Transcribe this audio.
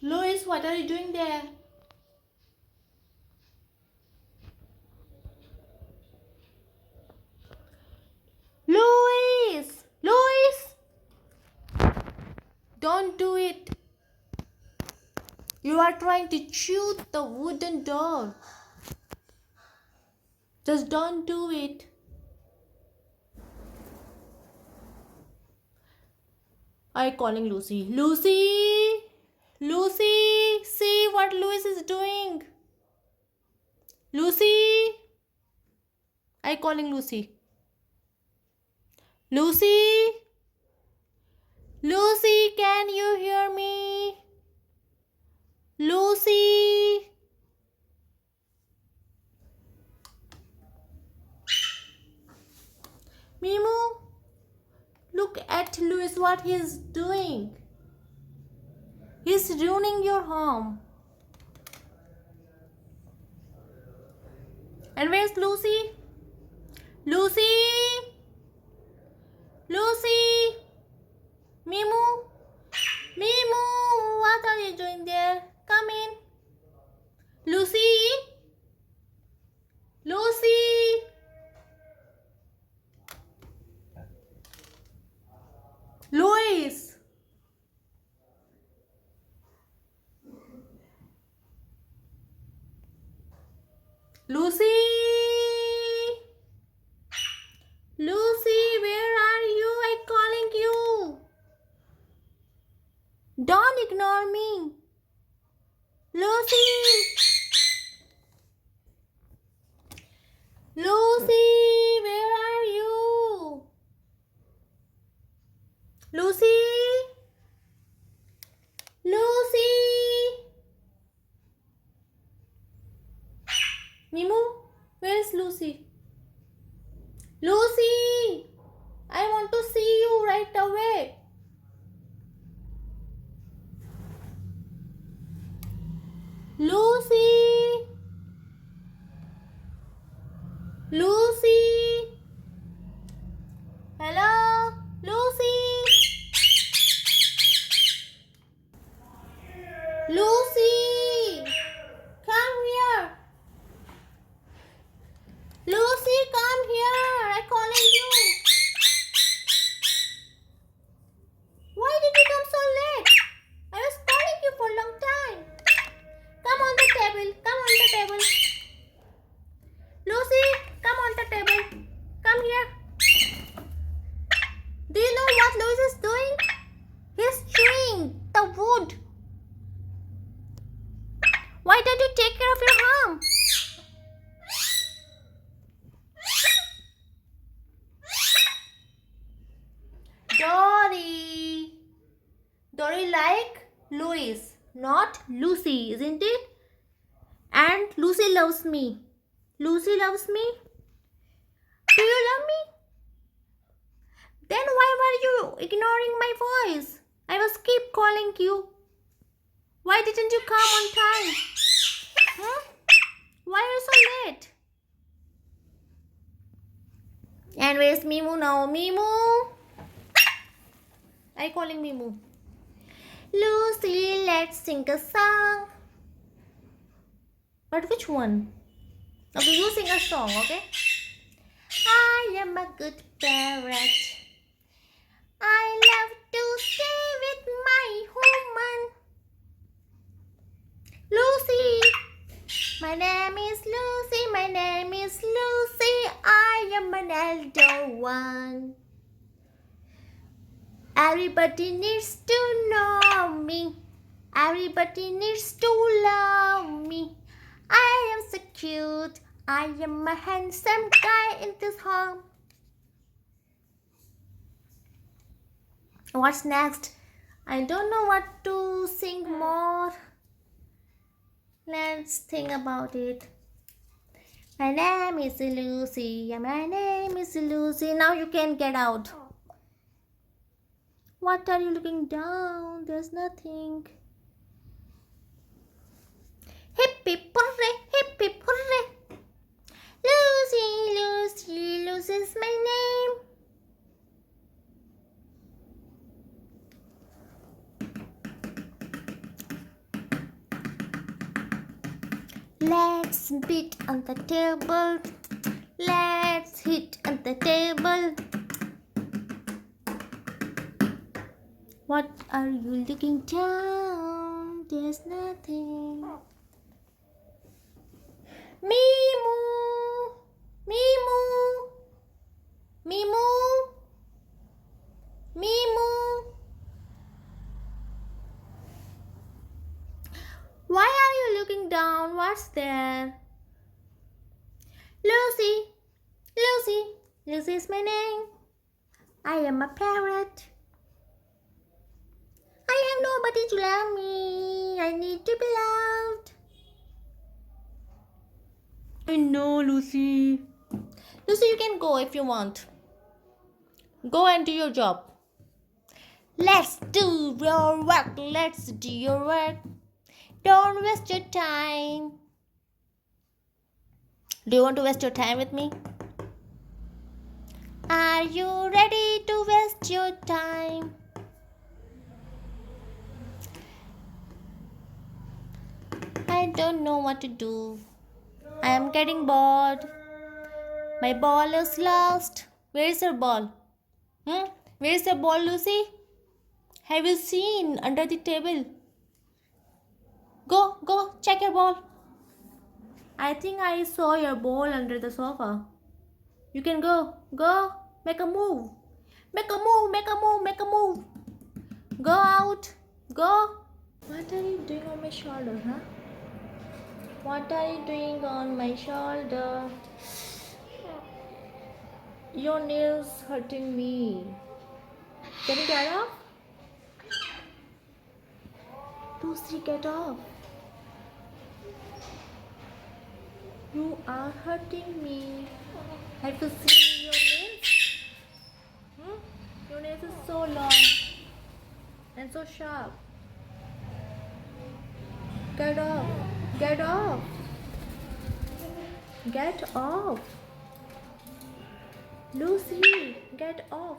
Louis, what are you doing there? Louis! Louis! Don't do it. You are trying to chew the wooden door. Just don't do it. I'm calling Lucy. Lucy! Lucy! See what Louis is doing. Lucy! I'm calling Lucy. Lucy! Lucy, can you hear me? Lucy! Mimu, look at Louis, what he's doing. He's ruining your home. And where's Lucy? Lucy! Lucy! Mimu! Mimu! What are you doing there? Come in. Lucy! Lucy! Louis! Lucy! Lucy, where are you? I'm calling you. Don't ignore me. Lucy! Lucy, where are you? Lucy! Lucy! Mimu, where is Lucy? Lucy! I want to see you right away. Lucy! Lucy! Hello? Lucy! Lucy! Come here! Lucy, come here! I'm calling you! Why did you come so late? I was calling you for a long time. Come on the table. Come on the table. Lucy, come on the table. Come here. Do you know what Louis is doing? He's chewing the wood. Why don't you take care of your home? Dory. Dory like Louis, not Lucy, isn't it? And Lucy loves me. Lucy loves me. Do you love me? Then why were you ignoring my voice? I was keep calling you. Why didn't you come on time? Huh? Why are you so late? And where's Mimu now? Mimu! I'm calling Mimu. Lucy, let's sing a song. But which one? Okay, you sing a song, okay? I am a good parrot. I love to stay with my human. Lucy, my name is Lucy, my name is Lucy. I am an elder one. Everybody needs to know me. Everybody needs to love me. I am so cute. I am a handsome guy in this home. What's next? I don't know what to sing more. Let's think about it. My name is Lucy. My name is Lucy. Now you can get out. What are you looking down? There's nothing. Hip hip hooray, hip hip hooray. Lucy, Lucy, Lucy's my name. Let's beat on the table. Let's hit on the table. What are you looking down? There's nothing. Mimu, Mimu, Mimu, Mimu. Why are you looking down? What's there? Lucy, Lucy, Lucy is my name. I am a parrot. I have nobody to love me. I need to be loved. I know, Lucy. Lucy, you can go if you want. Go and do your job. Let's do your work. Let's do your work. Don't waste your time. Do you want to waste your time with me? Are you ready to waste your time? I don't know what to do. I am getting bored. My ball is lost. Where is your ball? Where is your ball, Lucy? Have you seen under the table? Go, check your ball. I think I saw your ball under the sofa. You can go, make a move. Make a move, make a move, make a move. Go out, go. What are you doing on my shoulder, huh? What are you doing on my shoulder? Your nails hurting me. Can you get off? Lucy, get off. You are hurting me. Have you seen your nails? Your nails is so long and so sharp. Get off. Get off. Get off. Lucy, get off.